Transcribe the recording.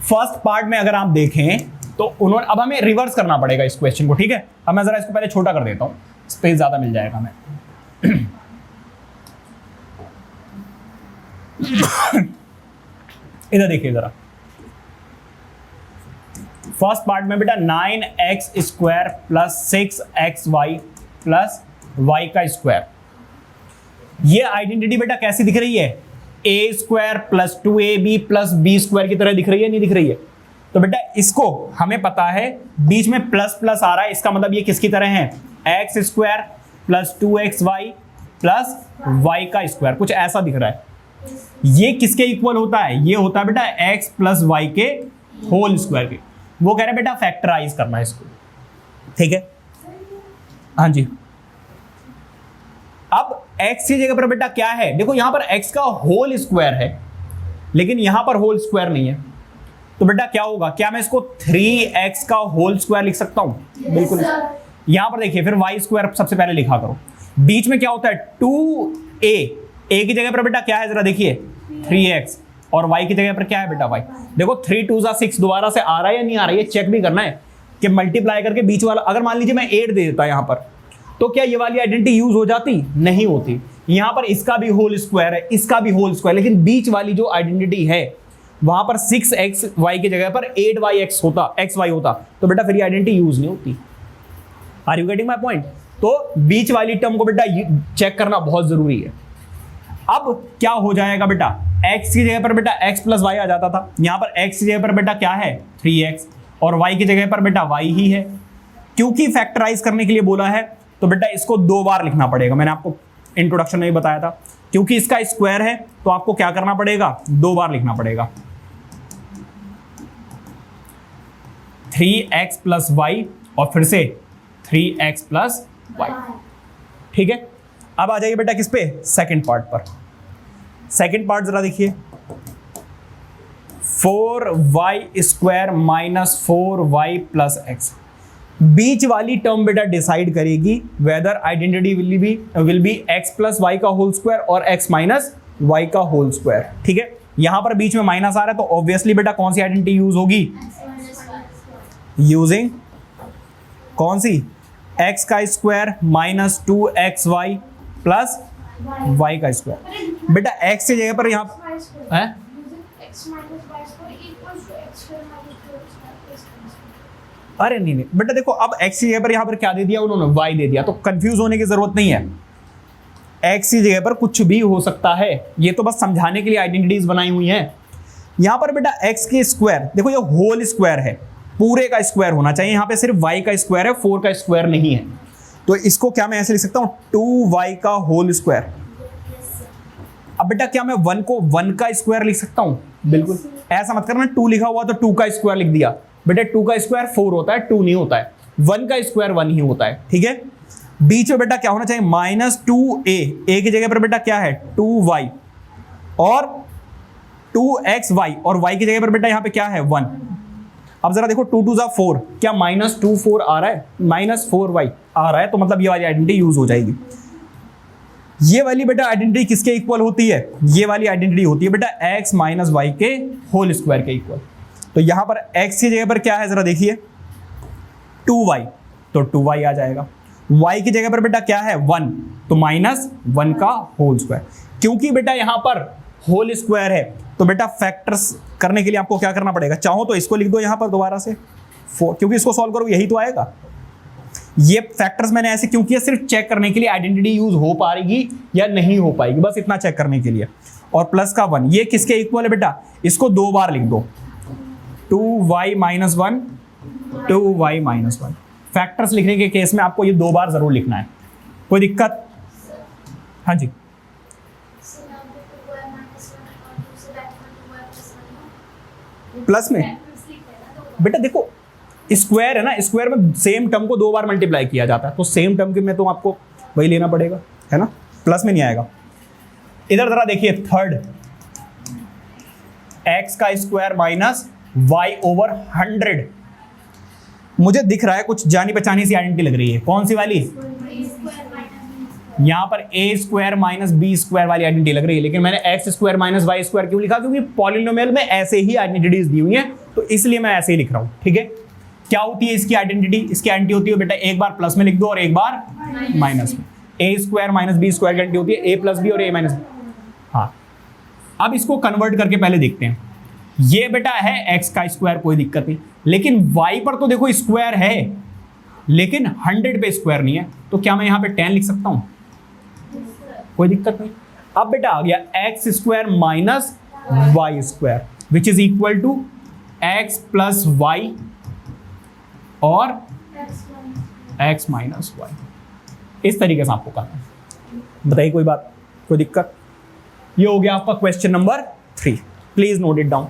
First part में अगर आप देखें तो उन्होंने, अब हमें रिवर्स करना पड़ेगा इस क्वेश्चन को, ठीक है। अब मैं जरा इसको पहले छोटा कर देता हूं, स्पेस ज्यादा मिल जाएगा हमें। इधर देखिए जरा, फर्स्ट पार्ट में बेटा 9x square plus 6xy plus y का स्क्वायर, ये आइडेंटिटी बेटा कैसी दिख रही है? a square plus 2ab plus b square की तरह दिख रही है, नहीं दिख रही है? तो बेटा इसको हमें पता है बीच में प्लस प्लस आ रहा है, इसका मतलब ये किसकी तरह है? x square plus 2xy plus y का स्क्वायर, कुछ ऐसा दिख रहा है। ये किसके इक्वल होता है? ये होता है बेटा x प्लस y के होल स्क्वायर के। वो कह रहे हैं बेटा फैक्टराइज करना है इसको, ठीक है। हाँ जी, अब x की जगह पर बेटा क्या है? देखो यहां पर x का होल स्क्वायर है, लेकिन यहां पर होल स्क्वायर नहीं है, तो बेटा क्या होगा? क्या मैं इसको 3x का होल स्क्वायर लिख सकता हूं? बिल्कुल। यहां पर देखिए फिर y स्क्वायर सबसे पहले लिखा करो, बीच में क्या होता है? 2a की जगह पर बेटा क्या है? जरा देखिए 3x, और y की जगह पर क्या है बेटा? y। देखो 3 2 6 दोबारा से आ रहा है या नहीं आ रहा है, ये चेक भी करना है कि मल्टीप्लाई करके बीच वाला, अगर मान लीजिए मैं 8 दे देता यहां पर, तो क्या ये वाली आइडेंटिटी यूज हो जाती? नहीं होती। यहां पर इसका भी होल स्क्वायर है, इसका भी होल स्क्वायर, लेकिन बीच वाली जो आइडेंटिटी है वहां पर 6xy की जगह पर 8yx होता, xy होता, तो बेटा फिर ये आइडेंटिटी यूज नहीं होती। Are you getting my point? तो बीच वाली टर्म को बेटा चेक करना बहुत जरूरी है। अब क्या हो जाएगा बेटा? x की जगह पर बेटा x प्लस y आ जाता था, यहां पर x की जगह पर बेटा क्या है? 3x, और y की जगह पर बेटा y ही है। क्योंकि फैक्टराइज करने के लिए बोला है तो बेटा इसको 2 बार लिखना पड़ेगा, मैंने आपको इंट्रोडक्शन में भी बताया था। क्योंकि इसका स्क्वायर है तो आपको क्या करना पड़ेगा? 2 बार लिखना पड़ेगा। 3x प्लस y और फिर से 3x प्लस y, ठीक है। अब आ जाइए बेटा किस पे? सेकंड पार्ट पर। सेकंड पार्ट जरा देखिए, 4y square minus 4y plus x। बीच वाली टर्म बेटा डिसाइड करेगी whether identity will be x plus y का होल स्क्वायर और x माइनस y का होल स्क्वायर, ठीक है। यहां पर बीच में माइनस आ रहा है तो ऑब्वियसली बेटा कौन सी आइडेंटिटी यूज होगी? यूजिंग कौन सी? x का square minus 2xy plus y का स्क्वायर। बेटा x की जगह पर यहां है, अरे नहीं बेटा देखो, अब x की जगह पर यहां पर क्या दे दिया उन्होंने? y दे दिया, तो कंफ्यूज होने की जरूरत नहीं है। x की जगह पर कुछ भी हो सकता है, ये तो बस समझाने के लिए आइडेंटिटीज बनाई हुई हैं। यहां पर बेटा x के स्क्वायर, देखो ये होल स्क्वायर है, पूरे का स्क्वायर होना चाहिए, यहां पे सिर्फ y का स्क्वायर है, 4 का स्क्वायर नहीं है। तो इसको क्या मैं ऐसे लिख सकता हूं? 2y का होल स्क्वायर। अब बेटा क्या मैं 1 को 1 का स्क्वायर लिख सकता हूं? बिल्कुल। ऐसा मत करना 2 लिखा हुआ तो 2 का स्क्वायर लिख दिया, बेटा 2 का स्क्वायर 4 होता है, 2 नहीं होता है। 1 का स्क्वायर 1 ही होता है, ठीक है। बीच में बेटा क्या होना चाहिए? माइनस 2a, a की जगह पर बेटा क्या है? 2y और 2xy, और y की जगह पर बेटा यहां पे क्या है? 1। अब जरा देखो 2 2 4, क्या माइनस 2 4 आ रहा है? माइनस 4y आ रहा है, तो मतलब ये वाली आइडेंटिटी यूज हो जाएगी। ये वाली बेटा आइडेंटिटी किसके इक्वल होती है? ये वाली आइडेंटिटी होती है बेटा x माइनस y के होल स्क्वायर के इक्वल। तो यहां पर x की जगह पर क्या है? जरा देखिए 2y, तो 2y आ जाएगा। y की जगह पर बेटा क्या है? 1, तो माइनस 1 का होल स्क्वायर। क्योंकि बेटा यहां पर होल स्क्वायर है तो बेटा फैक्टर्स करने के लिए आपको क्या करना पड़ेगा? चाहो तो इसको लिख दो यहां पर दोबारा से 4, क्योंकि इसको सॉल्व करो यही तो आएगा। ये फैक्टर्स मैंने ऐसे क्यों किया? सिर्फ चेक करने के लिए आइडेंटिटी यूज हो पाएगी या नहीं हो पाएगी, बस इतना चेक करने के लिए। और प्लस का 1, ये किसके इक्वल है बेटा? इसको 2 बार लिख दो, 2y minus 1, 2y minus 1। Factors लिखने के केस में आपको ये 2 बार जरूर लिखना है, कोई दिक्कत? हाँ जी, प्लस में बेटा देखो स्क्वायर है ना, स्क्वायर में सेम टर्म को 2 बार मल्टीप्लाई किया जाता है, तो सेम टर्म के में तो आपको वही लेना पड़ेगा, है ना, प्लस में नहीं आएगा। इधर जरा देखिए थर्ड, x का स्क्वायर माइनस y ओवर 100। मुझे दिख रहा है कुछ जानी पहचानी सी आइडेंटिटी लग रही है, कौन सी वाली? यहां पर A square minus B square वाली आइडेंटिटी लग रही है, लेकिन मैंने X square minus Y square क्यों लिखा? क्योंकि पॉलिनोमियल में ऐसे ही आइडेंटिटीज दी हुई हैं, तो इसलिए मैं ऐसे ही लिख रहा हूं। ठीक है, क्या होती है इसकी आइडेंटिटी? इसकी आइडेंटिटी होती है बेटा, एक बार प्लस में लिख दो और एक बार माइनस में। ए स्क्वायर माइनस बी स्क्वायर की आइडेंटिटी होती है ए प्लस बी और ए माइनस बी। हाँ, अब इसको कन्वर्ट करके पहले देखते हैं। ये बेटा है एक्स का स्क्वायर, कोई दिक्कत नहीं, लेकिन वाई पर तो देखो स्क्वायर है, लेकिन 100 पे स्क्वायर नहीं है, तो क्या मैं यहां पे 10 लिख सकता हूं? कोई दिक्कत नहीं। अब बेटा आ गया X square minus Y square which is equal to X plus Y और एक्स माइनस वाई। इस तरीके से आपको करना है। बताइए कोई बात, कोई दिक्कत? ये हो गया आपका question number 3। Please note it down.